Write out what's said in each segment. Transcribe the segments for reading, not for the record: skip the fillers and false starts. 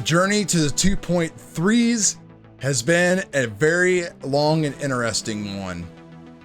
The journey to the 2.3s has been a very long and interesting one.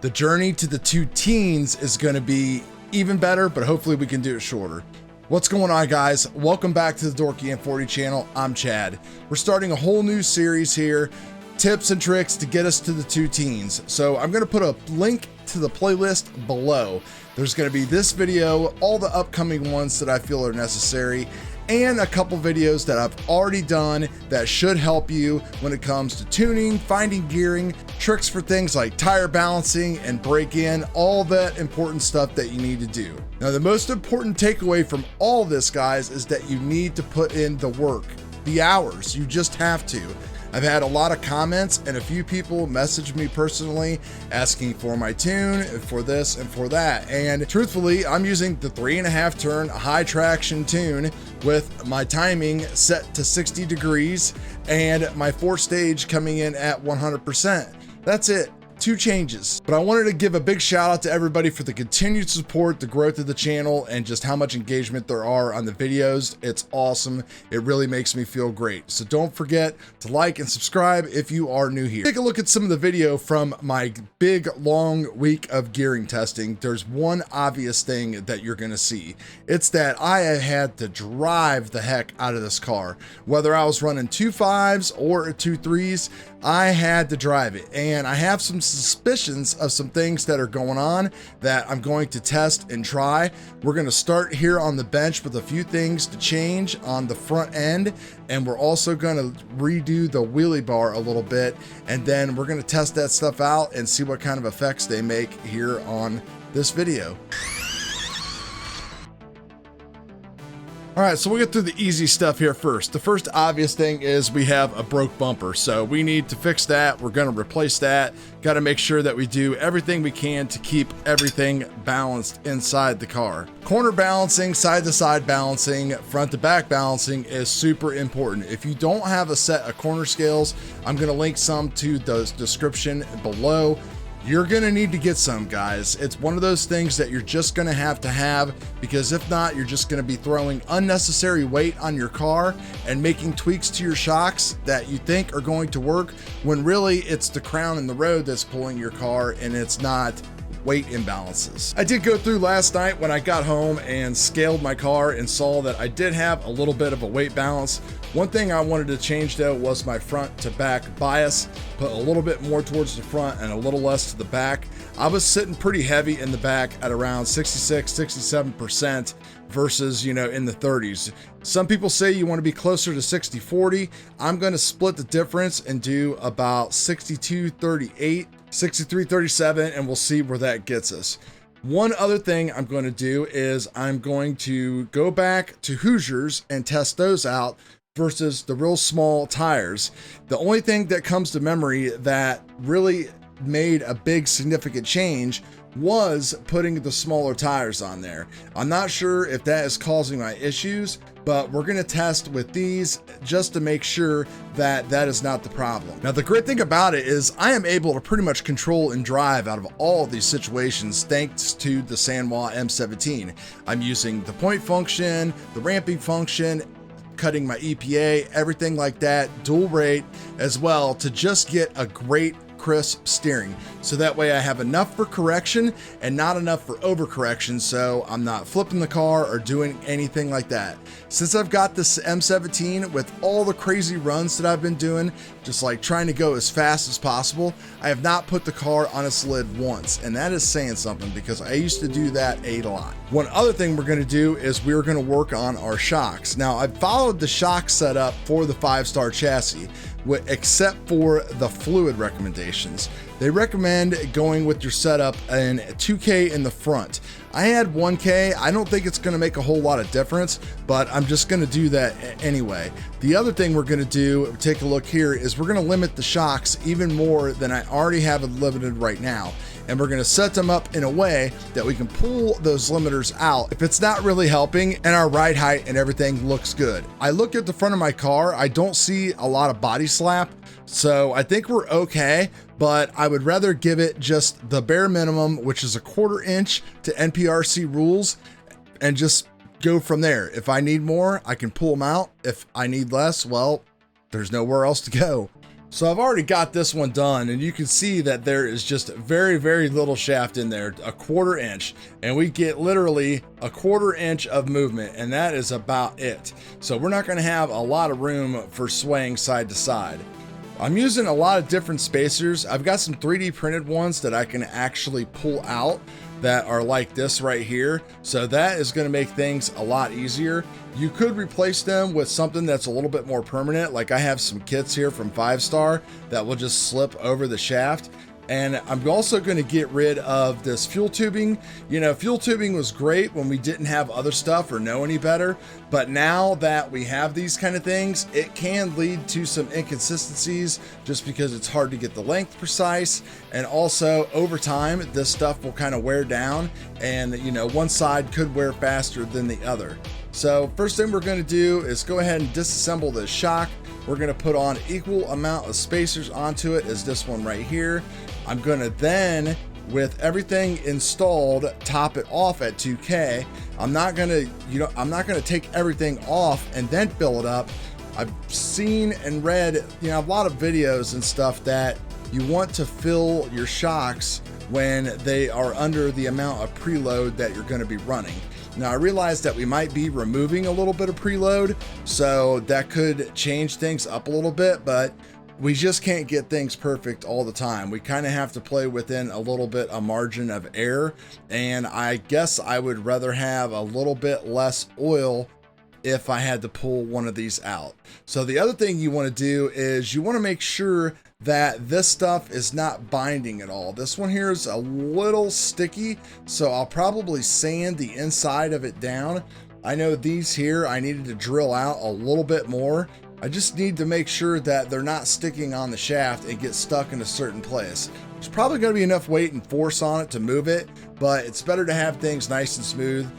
The journey to the 2 teens is going to be even better, but hopefully we can do it shorter. What's going on, guys? Welcome back to the Dorky and 40 channel. I'm Chad. We're starting a whole new series here, tips and tricks to get us to the 2 teens. So I'm going to put a link to the playlist below. There's going to be this video, all the upcoming ones that I feel are necessary, and a couple videos that I've already done that should help you when it comes to tuning, finding gearing, tricks for things like tire balancing and break-in, all that important stuff that you need to do. Now, the most important takeaway from all this, guys, is that you need to put in the work, the hours. You just have to. I've had a lot of comments and a few people message me personally asking for my tune, for this and for that. And truthfully, I'm using the 3.5 turn high traction tune with my timing set to 60 degrees and my 4 stage coming in at 100%. That's it. 2 changes. But I wanted to give a big shout out to everybody for the continued support, the growth of the channel, and just how much engagement there are on the videos. It's awesome. It really makes me feel great. So don't forget to like and subscribe if you are new here. Take a look at some of the video from my big long week of gearing testing. There's one obvious thing that you're gonna see. It's that I had to drive the heck out of this car. Whether I was running 2 5s or 2 3s, I had to drive it. And I have some suspicions of some things that are going on that I'm going to test and try. We're going to start here on the bench with a few things to change on the front end, and we're also going to redo the wheelie bar a little bit, and then we're going to test that stuff out and see what kind of effects they make here on this video. All right, so we'll get through the easy stuff here first. The first obvious thing is we have a broke bumper. So we need to fix that. We're gonna replace that. Gotta make sure that we do everything we can to keep everything balanced inside the car. Corner balancing, side to side balancing, front to back balancing is super important. If you don't have a set of corner scales, I'm gonna link some to the description below. You're gonna need to get some, guys. It's one of those things that you're just gonna have to have, because if not, you're just gonna be throwing unnecessary weight on your car and making tweaks to your shocks that you think are going to work, when really it's the crown in the road that's pulling your car and it's not weight imbalances. I did go through last night when I got home and scaled my car and saw that I did have a little bit of a weight balance. One thing I wanted to change though was my front to back bias, put a little bit more towards the front and a little less to the back. I was sitting pretty heavy in the back at around 66, 67% versus, in the 30s. Some people say you want to be closer to 60-40. I'm going to split the difference and do about 62-38, 63-37, and we'll see where that gets us. One other thing I'm going to do is I'm going to go back to Hoosiers and test those out versus the real small tires. The only thing that comes to memory that really made a big significant change was putting the smaller tires on there. I'm not sure if that is causing my issues, but we're going to test with these just to make sure that that is not the problem. Now, the great thing about it is I am able to pretty much control and drive out of all of these situations thanks to the Sanwa M17. I'm using the point function, the ramping function, cutting my EPA, everything like that, dual rate as well, to just get a great crisp steering. So that way I have enough for correction and not enough for overcorrection, so I'm not flipping the car or doing anything like that. Since I've got this M17 with all the crazy runs that I've been doing, just like trying to go as fast as possible, I have not put the car on its lid once, and that is saying something because I used to do that a lot. One other thing we're going to do is we're going to work on our shocks. Now, I've followed the shock setup for the 5-star chassis, except for the fluid recommendations. They recommend going with your setup in 2K in the front. I had 1K. I don't think it's going to make a whole lot of difference, but I'm just going to do that anyway. The other thing we're going to do, take a look here, is we're going to limit the shocks even more than I already have it limited right now. And we're going to set them up in a way that we can pull those limiters out if it's not really helping and our ride height and everything looks good. I look at the front of my car. I don't see a lot of body slap, so I think we're okay, but I would rather give it just the bare minimum, which is a 1/4 inch to NPRC rules, and just go from there. If I need more, I can pull them out. If I need less, well, there's nowhere else to go. So I've already got this one done, and you can see that there is just very, very little shaft in there, a 1/4 inch, and we get literally a 1/4 inch of movement, and that is about it. So we're not going to have a lot of room for swaying side to side. I'm using a lot of different spacers. I've got some 3D printed ones that I can actually pull out that are like this right here. So that is going to make things a lot easier. You could replace them with something that's a little bit more permanent. Like I have some kits here from 5-Star that will just slip over the shaft. And I'm also going to get rid of this fuel tubing. You know, fuel tubing was great when we didn't have other stuff or know any better. But now that we have these kind of things, it can lead to some inconsistencies just because it's hard to get the length precise. And also over time, this stuff will kind of wear down, and you know, one side could wear faster than the other. So first thing we're going to do is go ahead and disassemble this shock. We're going to put on equal amount of spacers onto it as this one right here. I'm going to then, with everything installed, top it off at 2K. I'm not going to take everything off and then fill it up. I've seen and read, you know, a lot of videos and stuff that you want to fill your shocks when they are under the amount of preload that you're going to be running. Now I realize that we might be removing a little bit of preload, so that could change things up a little bit, but we just can't get things perfect all the time. We kind of have to play within a little bit of margin of error, and I guess I would rather have a little bit less oil if I had to pull one of these out. So the other thing you want to do is you want to make sure that this stuff is not binding at all. This one here is a little sticky, so I'll probably sand the inside of it down. I know these here I needed to drill out a little bit more. I just need to make sure that they're not sticking on the shaft and get stuck in a certain place. There's probably going to be enough weight and force on it to move it, but it's better to have things nice and smooth.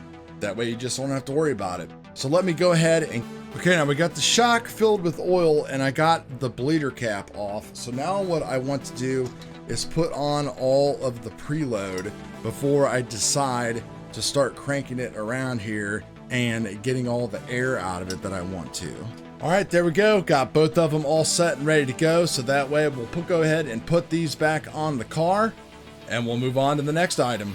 That way you just don't have to worry about it. So let me go ahead and, okay, now we got the shock filled with oil and I got the bleeder cap off. So now what I want to do is put on all of the preload before I decide to start cranking it around here and getting all the air out of it that I want to. All right, there we go. Got both of them all set and ready to go. So that way we'll go ahead and put these back on the car and we'll move on to the next item.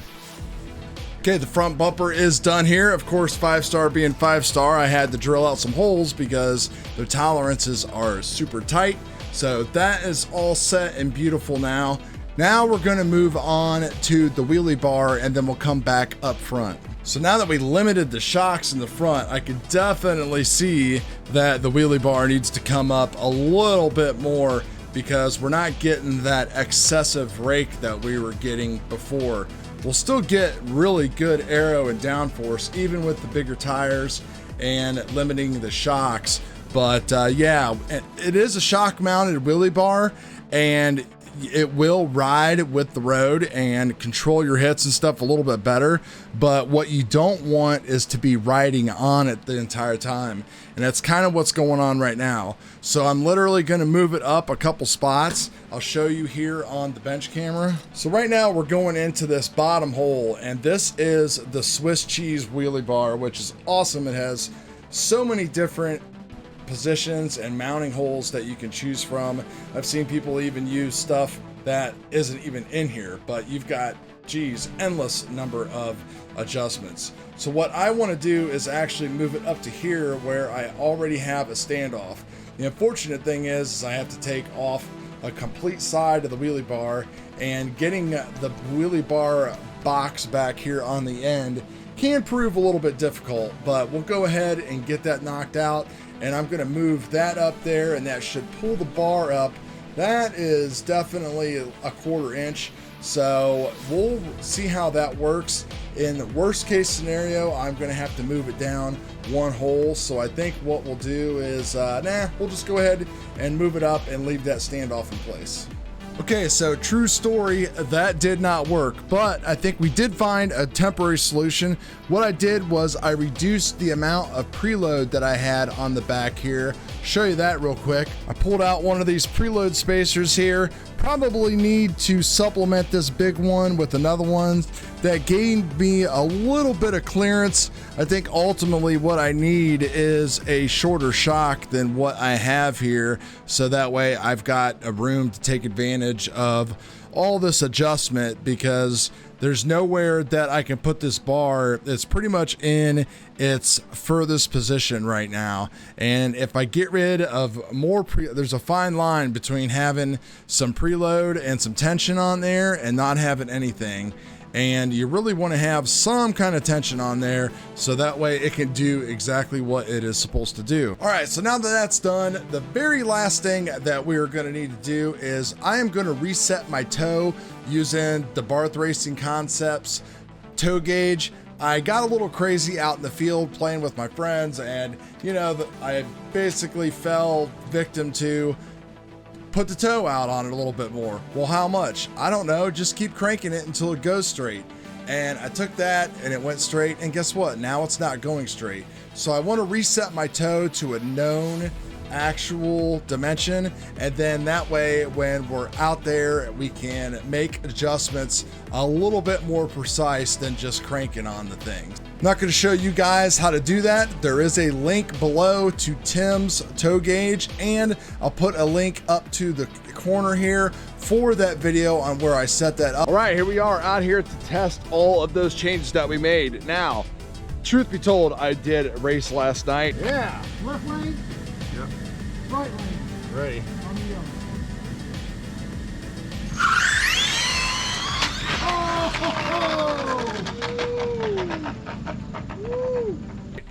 Okay, the front bumper is done here. Of course, 5-Star being 5-Star, I had to drill out some holes because their tolerances are super tight. So that is all set and beautiful now. Now we're gonna move on to the wheelie bar and then we'll come back up front. So now that we limited the shocks in the front, I could definitely see that the wheelie bar needs to come up a little bit more because we're not getting that excessive rake that we were getting before. We'll still get really good aero and downforce even with the bigger tires and limiting the shocks. But yeah, it is a shock mounted wheelie bar and it will ride with the road and control your hits and stuff a little bit better. But what you don't want is to be riding on it the entire time. And that's kind of what's going on right now. So I'm literally going to move it up a couple spots. I'll show you here on the bench camera. So right now we're going into this bottom hole, and this is the Swiss cheese wheelie bar, which is awesome. It has so many different positions and mounting holes that you can choose from. I've seen people even use stuff that isn't even in here, but you've got, geez, endless number of adjustments. So what I want to do is actually move it up to here where I already have a standoff. The unfortunate thing is I have to take off a complete side of the wheelie bar, and getting the wheelie bar box back here on the end can prove a little bit difficult, but we'll go ahead and get that knocked out. And I'm going to move that up there, and that should pull the bar up. That is definitely a 1/4 inch. So we'll see how that works. In the worst case scenario, I'm going to have to move it down one hole. So I think what we'll do is, we'll just go ahead and move it up and leave that standoff in place. Okay, so true story, that did not work, but I think we did find a temporary solution. What I did was I reduced the amount of preload that I had on the back here. Show you that real quick. I pulled out one of these preload spacers here, probably need to supplement this big one with another one that gained me a little bit of clearance. I think ultimately what I need is a shorter shock than what I have here, so that way I've got a room to take advantage of all this adjustment, because there's nowhere that I can put this bar. It's pretty much in its furthest position right now. And if I get rid of more there's a fine line between having some preload and some tension on there and not having anything. And you really want to have some kind of tension on there, so that way it can do exactly what it is supposed to do. All right, so now that that's done, the very last thing that we are going to need to do is I am going to reset my toe using the Barth Racing Concepts toe gauge. I got a little crazy out in the field playing with my friends, and you know, I basically fell victim to put the toe out on it a little bit more. Well, how much? I don't know, just keep cranking it until it goes straight. And I took that and it went straight, and guess what? Now it's not going straight. So I want to reset my toe to a known actual dimension, and then that way when we're out there we can make adjustments a little bit more precise than just cranking on the thing. I'm not going to show you guys how to do that. There is a link below to Tim's toe gauge, and I'll put a link up to the corner here for that video on where I set that up. All right, here we are out here to test all of those changes that we made. Now, truth be told, I did a race last night. Yeah. Left lane. Yep. Right lane. Ready. On the yellow.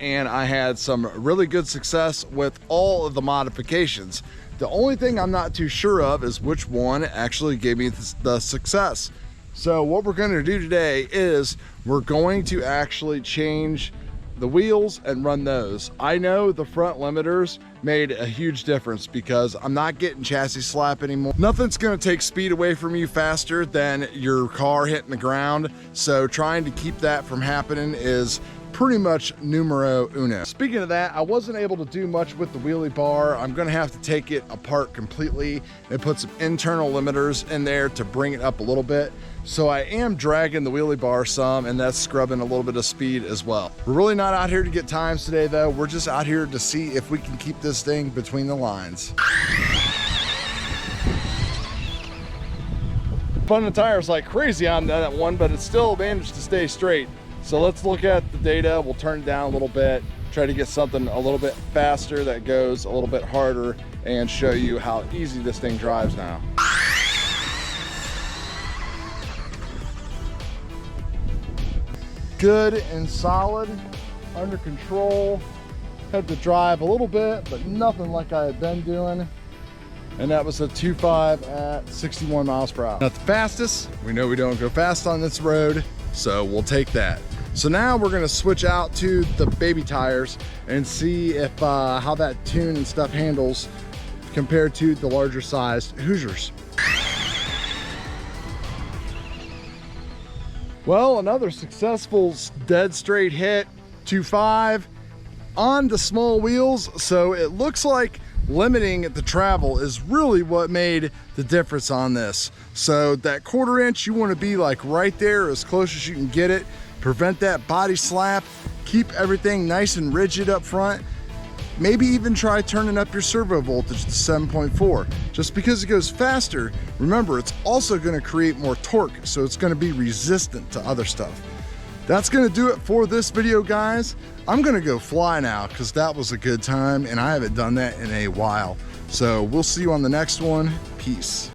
And I had some really good success with all of the modifications. The only thing I'm not too sure of is which one actually gave me the success. So what we're going to do today is we're going to actually change the wheels and run those. I know the front limiters made a huge difference because I'm not getting chassis slap anymore. Nothing's going to take speed away from you faster than your car hitting the ground. So trying to keep that from happening is pretty much numero uno. Speaking of that, I wasn't able to do much with the wheelie bar. I'm gonna have to take it apart completely and put some internal limiters in there to bring it up a little bit. So I am dragging the wheelie bar some, and that's scrubbing a little bit of speed as well. We're really not out here to get times today though. We're just out here to see if we can keep this thing between the lines. Spun the tires like crazy on that one, but it still managed to stay straight. So let's look at the data. We'll turn it down a little bit, try to get something a little bit faster that goes a little bit harder, and show you how easy this thing drives now. Good and solid, under control. Had to drive a little bit, but nothing like I had been doing. And that was a 2.5 at 61 miles per hour. Not the fastest. We know we don't go fast on this road, so we'll take that. So now we're gonna switch out to the baby tires and see if how that tune and stuff handles compared to the larger sized Hoosiers. Well, another successful dead straight hit, 2.5 on the small wheels. So it looks like limiting the travel is really what made the difference on this. So that 1/4 inch, you want to be like right there as close as you can get it. Prevent that body slap, keep everything nice and rigid up front. Maybe even try turning up your servo voltage to 7.4. Just because it goes faster, remember it's also going to create more torque, so it's going to be resistant to other stuff. That's going to do it for this video, guys. I'm going to go fly now because that was a good time and I haven't done that in a while. So we'll see you on the next one. Peace.